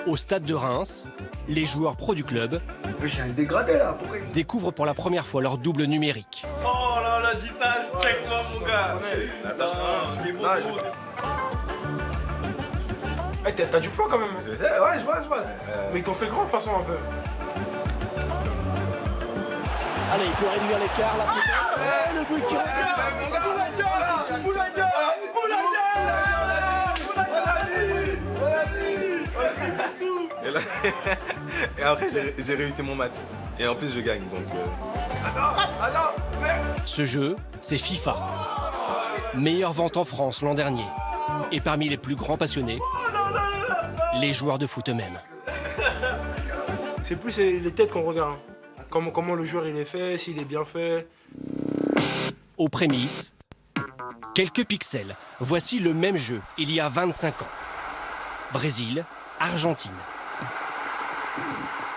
Au stade de Reims, les joueurs pro du club J'ai un dégradé là, pourquoi découvrent pour la première fois leur double numérique. Oh là là, dis ça, check-moi mon gars. Attends, Hey, t'as du flow quand même. Je sais, ouais, je vois. Mais ils t'ont fait grand de façon un peu. Allez, il peut réduire l'écart là peut-être. Le but qui Et après, j'ai réussi mon match. Et en plus, je gagne, donc... Ce jeu, c'est FIFA. Meilleure vente en France l'an dernier. Et parmi les plus grands passionnés, les joueurs de foot eux-mêmes. C'est plus les têtes qu'on regarde. Comment le joueur il est fait, s'il est bien fait. Aux prémices, quelques pixels. Voici le même jeu, il y a 25 ans. Brésil, Argentine.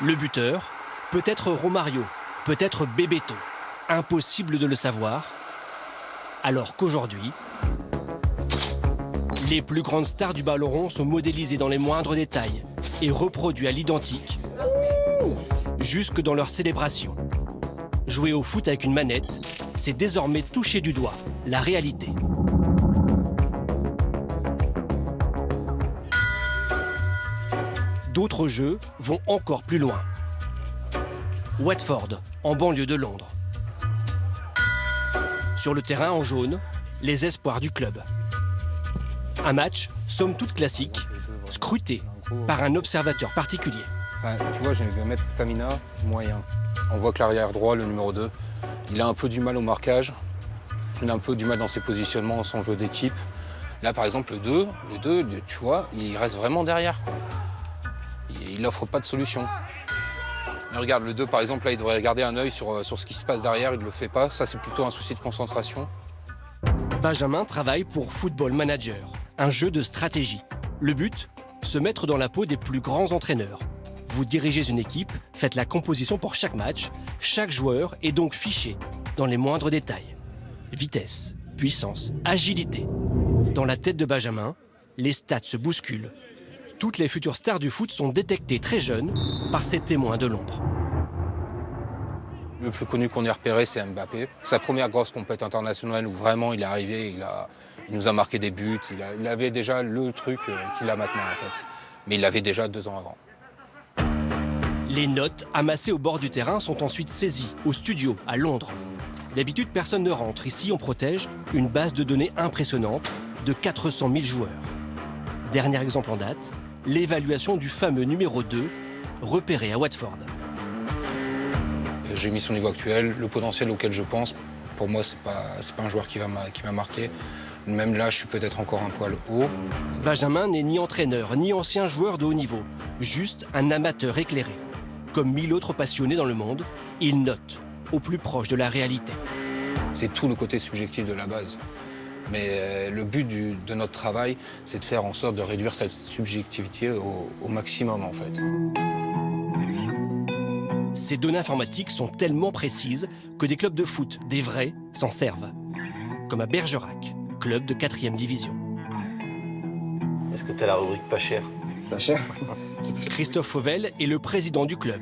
Le buteur, peut-être Romario, peut-être Bebeto. Impossible de le savoir. Alors qu'aujourd'hui, les plus grandes stars du ballon rond sont modélisées dans les moindres détails et reproduits à l'identique, jusque dans leur célébration. Jouer au foot avec une manette, c'est désormais toucher du doigt la réalité. D'autres jeux vont encore plus loin. Watford, en banlieue de Londres. Sur le terrain en jaune, les espoirs du club. Un match, somme toute classique, scruté par un observateur particulier. Enfin, tu vois, j'ai un mètre stamina moyen. On voit que l'arrière droit, le numéro 2, il a un peu du mal au marquage. Il a un peu du mal dans ses positionnements, son jeu d'équipe. Là, par exemple, le 2, tu vois, il reste vraiment derrière, quoi. Il n'offre pas de solution. Mais regarde, le 2, par exemple, là, il devrait garder un œil sur ce qui se passe derrière. Il ne le fait pas. Ça, c'est plutôt un souci de concentration. Benjamin travaille pour Football Manager, un jeu de stratégie. Le but, se mettre dans la peau des plus grands entraîneurs. Vous dirigez une équipe, faites la composition pour chaque match. Chaque joueur est donc fiché dans les moindres détails. Vitesse, puissance, agilité. Dans la tête de Benjamin, les stats se bousculent. Toutes les futures stars du foot sont détectées très jeunes par ces témoins de l'ombre. Le plus connu qu'on ait repéré, c'est Mbappé. Sa première grosse compétition internationale où vraiment il est arrivé, il nous a marqué des buts. Il avait déjà le truc qu'il a maintenant, en fait. Mais il l'avait déjà 2 ans avant. Les notes amassées au bord du terrain sont ensuite saisies au studio à Londres. D'habitude, personne ne rentre. Ici, on protège une base de données impressionnante de 400 000 joueurs. Dernier exemple en date, l'évaluation du fameux numéro 2, repéré à Watford. J'ai mis son niveau actuel, le potentiel auquel je pense. Pour moi, c'est pas un joueur qui m'a marqué. Même là, je suis peut-être encore un poil haut. Benjamin n'est ni entraîneur, ni ancien joueur de haut niveau. Juste un amateur éclairé. Comme 1000 autres passionnés dans le monde, il note au plus proche de la réalité. C'est tout le côté subjectif de la base. Mais le but de notre travail, c'est de faire en sorte de réduire cette subjectivité au maximum, en fait. Ces données informatiques sont tellement précises que des clubs de foot, des vrais, s'en servent. Comme à Bergerac, club de 4e division. Est-ce que t'as la rubrique pas cher? Pas cher. Christophe Fauvel est le président du club.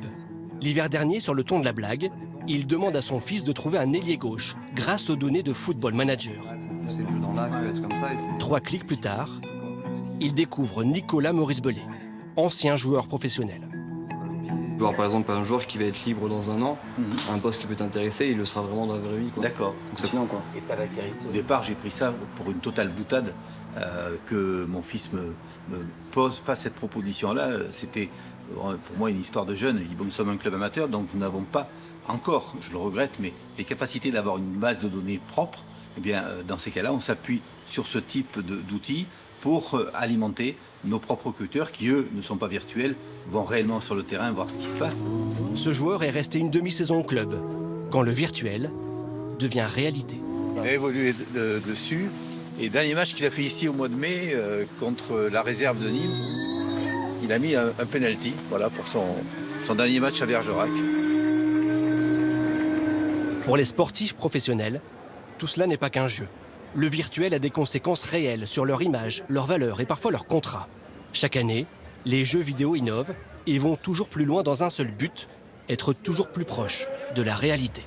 L'hiver dernier, sur le ton de la blague, il demande à son fils de trouver un ailier gauche grâce aux données de Football Manager. 3 clics plus tard, il découvre Nicolas Maurice Bellet, ancien joueur professionnel. Voir par exemple un joueur qui va être libre dans un an, un poste qui peut t'intéresser, il le sera vraiment dans la vraie vie. D'accord. Donc c'est bien quoi. Et t'as la qualité. Au départ, j'ai pris ça pour une totale boutade, que mon fils fasse cette proposition-là. C'était pour moi une histoire de jeune. Il dit, bon, nous sommes un club amateur, donc nous n'avons pas encore, je le regrette, mais les capacités d'avoir une base de données propre. Eh bien, dans ces cas-là, on s'appuie sur ce type d'outils pour alimenter nos propres recruteurs qui, eux, ne sont pas virtuels, vont réellement sur le terrain voir ce qui se passe. Ce joueur est resté une demi-saison au club, quand le virtuel devient réalité. Il a évolué dessus. Et dernier match qu'il a fait ici au mois de mai contre la réserve de Nîmes, il a mis un penalty, voilà, pour son dernier match à Bergerac. Pour les sportifs professionnels, tout cela n'est pas qu'un jeu. Le virtuel a des conséquences réelles sur leur image, leur valeur et parfois leur contrat. Chaque année, Les jeux vidéo innovent et vont toujours plus loin dans un seul but, être toujours plus proche de la réalité.